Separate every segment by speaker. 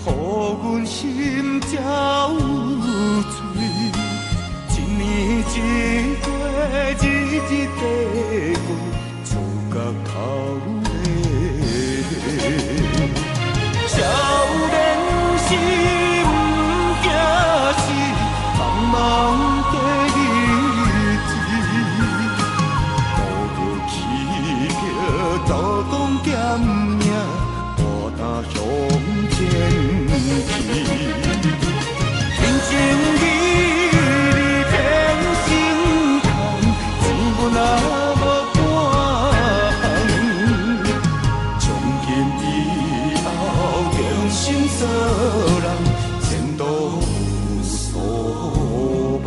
Speaker 1: 互阮心才有醉。一年一过，日日地过，错到头尾。少年时不惊死，茫茫的日子，孤独起叫刀光剑影，大踏向前去。人情义理变心痛，钱阮也无半项。从今以后，重新做人，前途无所望。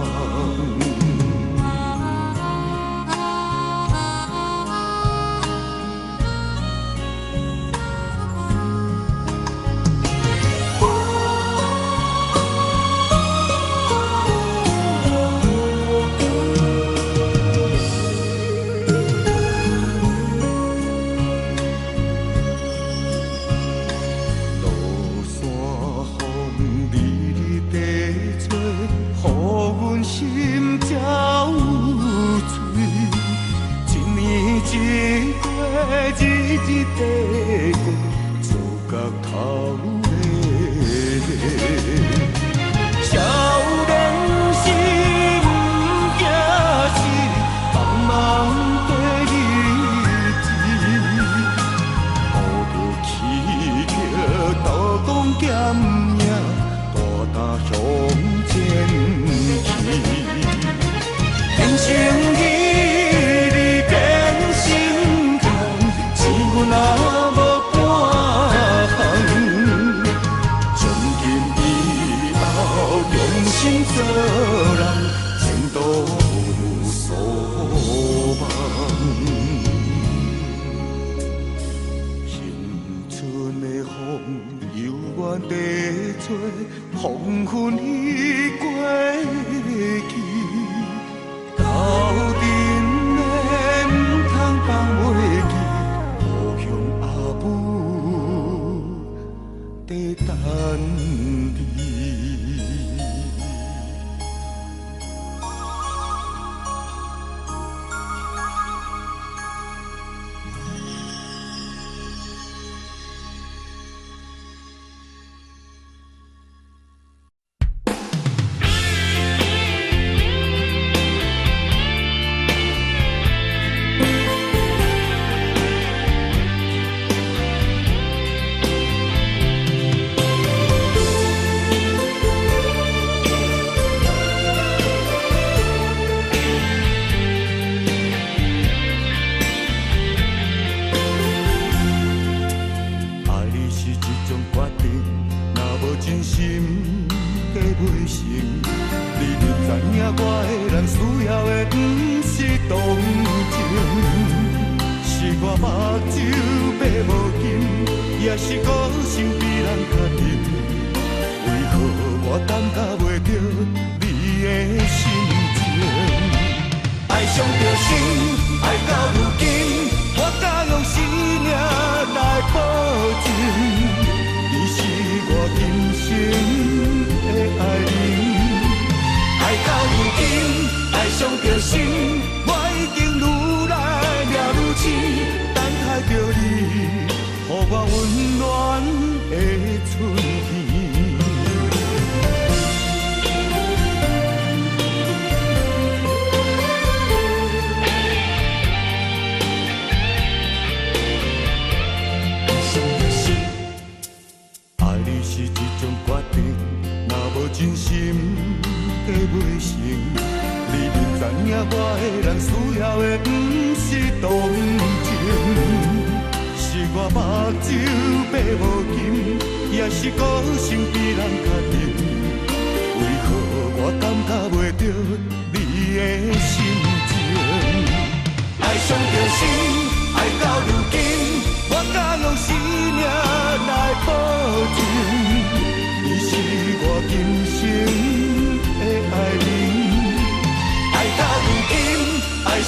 Speaker 1: 心才有醉，一年一过，日日地过，错到头尾。少年时不惊死，茫茫的日子，孤独起叫刀光剑影，大踏向前。人情义理变心痛，钱阮也无半项。从今以后，重新做人，前途无所望。青春的风，悠远地吹，黄昏已过去。头阵的唔通放袂记，故乡阿母在等你。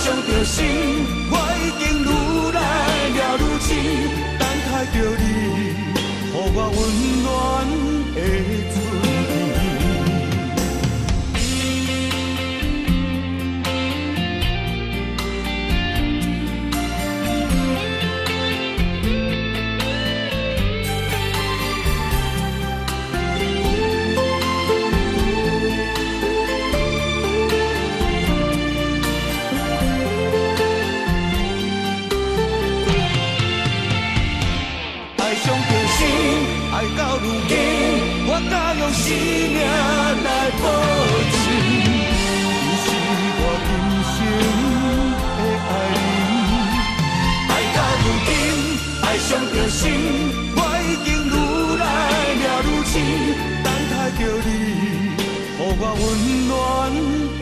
Speaker 1: 伤着心，我已经愈来愈痴，等待着你，予我温温暖的春爱到如今，我敢用生命来保证，你是我今生的爱人。爱到如今，爱上着心，我已经愈来愈痴，等待着你，予我温暖的。